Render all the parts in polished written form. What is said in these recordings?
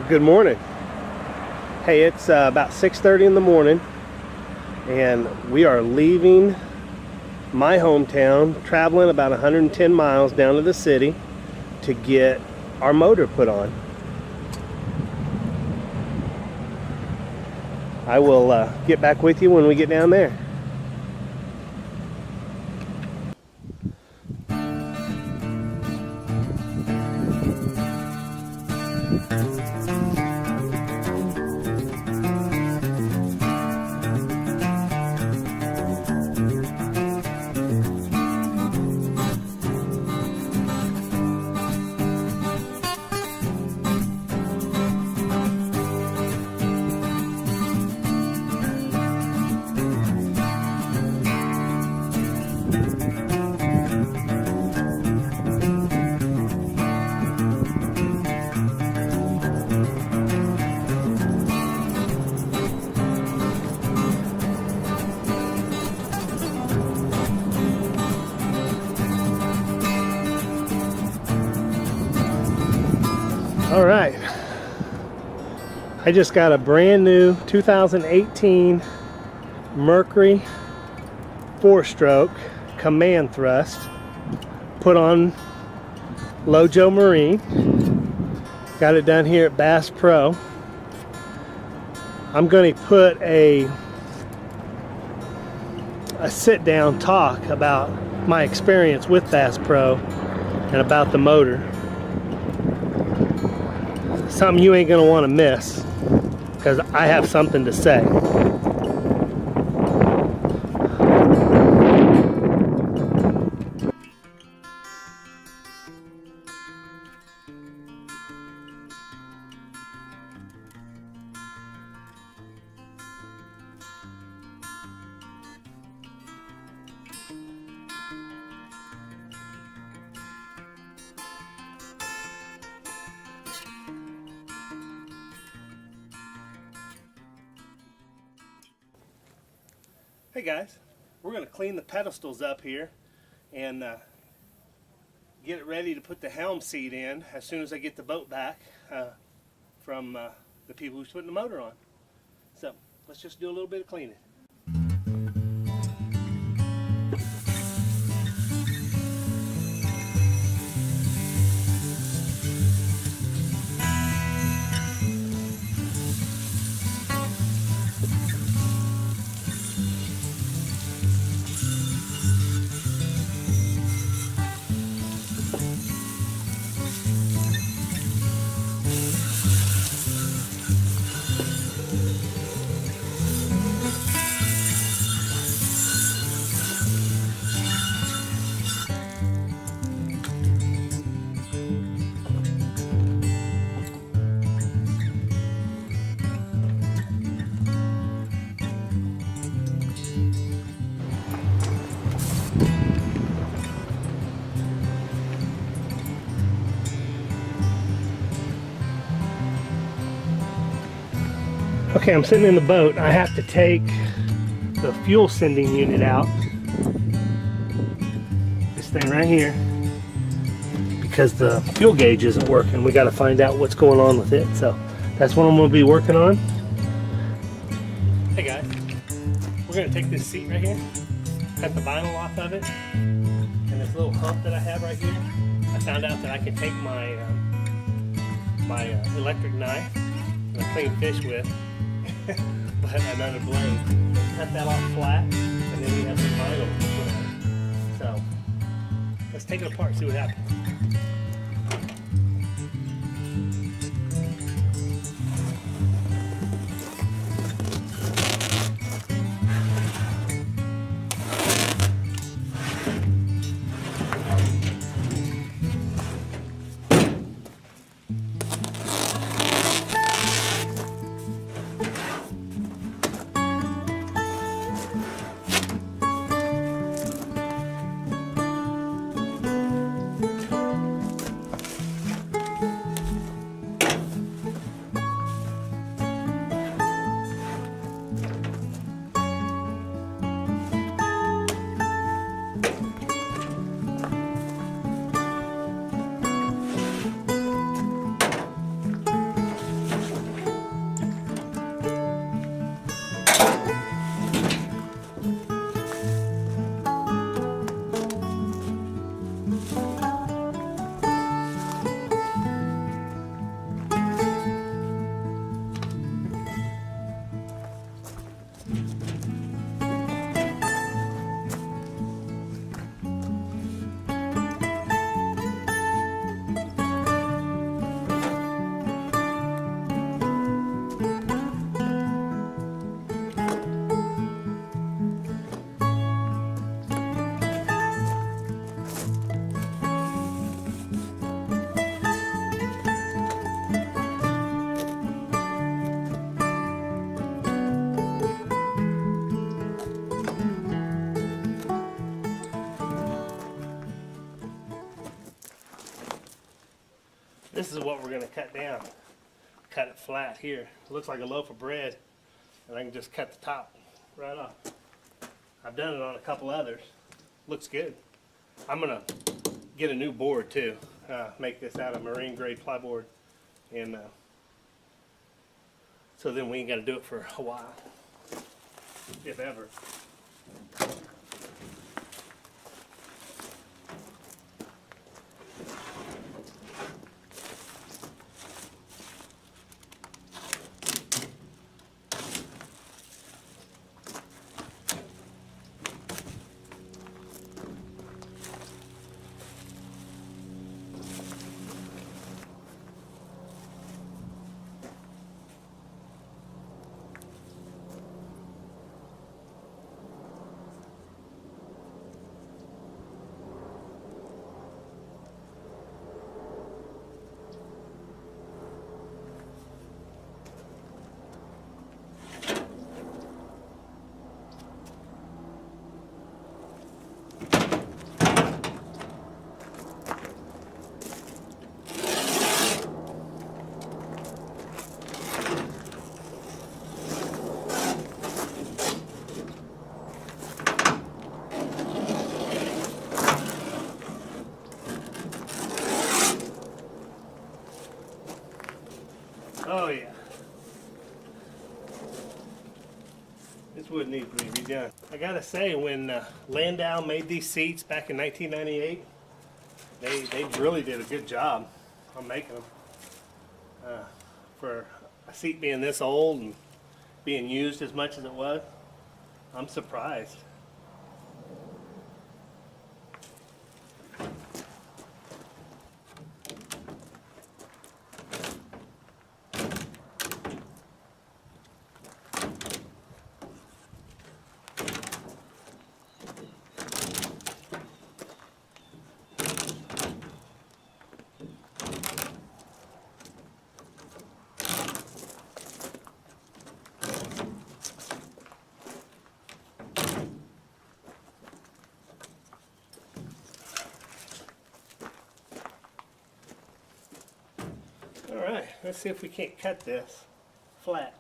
Good morning. Hey, it's about 6:30 in the morning and we are leaving my hometown, traveling about 110 miles down to the city to get our motor put on. I will get back with you when we get down there. All right, I just got a brand new 2018 Mercury 4-stroke command thrust put on Lojomarine. Got it done here at Bass Pro. I'm going to put a sit-down talk about my experience with Bass Pro and about the motor. Something you ain't gonna want to miss, because I have something to say. Hey guys, we're going to clean the pedestals up here and get it ready to put the helm seat in as soon as I get the boat back from the people who's putting the motor on. So let's just do a little bit of cleaning. Okay, I'm sitting in the boat. I have to take the fuel sending unit out. This thing right here. Because the fuel gauge isn't working. We got to find out what's going on with it. So that's what I'm going to be working on. Hey guys, we're going to take this seat right here, cut the vinyl off of it, and this little hump that I have right here. I found out that I can take my electric knife and I clean fish with. But another blade. Cut that off flat, and then we have some vinyl to put on. So let's take it apart and see what happens. this is what we're going to cut down. Cut it flat here. It looks like a loaf of bread, and I can just cut the top right off. I've done it on a couple others. Looks good. I'm going to get a new board too. Make this out of marine grade plyboard, and so then we ain't got to do it for a while, if ever. Oh yeah. This wood needs to be redone. I gotta say, when Landau made these seats back in 1998, they really did a good job on making them. For a seat being this old and being used as much as it was, I'm surprised. Alright, let's see if we can't cut this flat.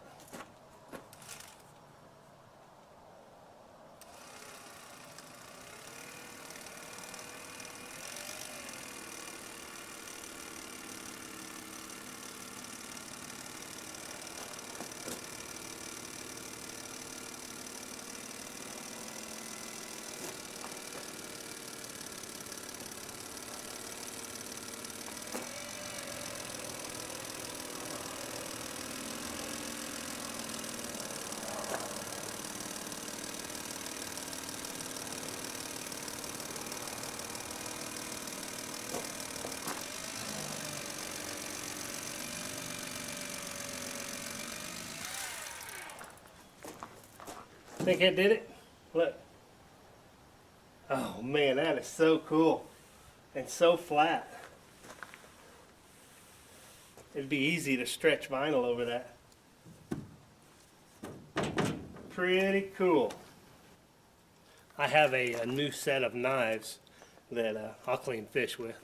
Think I did it? Look. Oh man, that is so cool and so flat. It'd be easy to stretch vinyl over that. Pretty cool. I have a new set of knives that I'll clean fish with.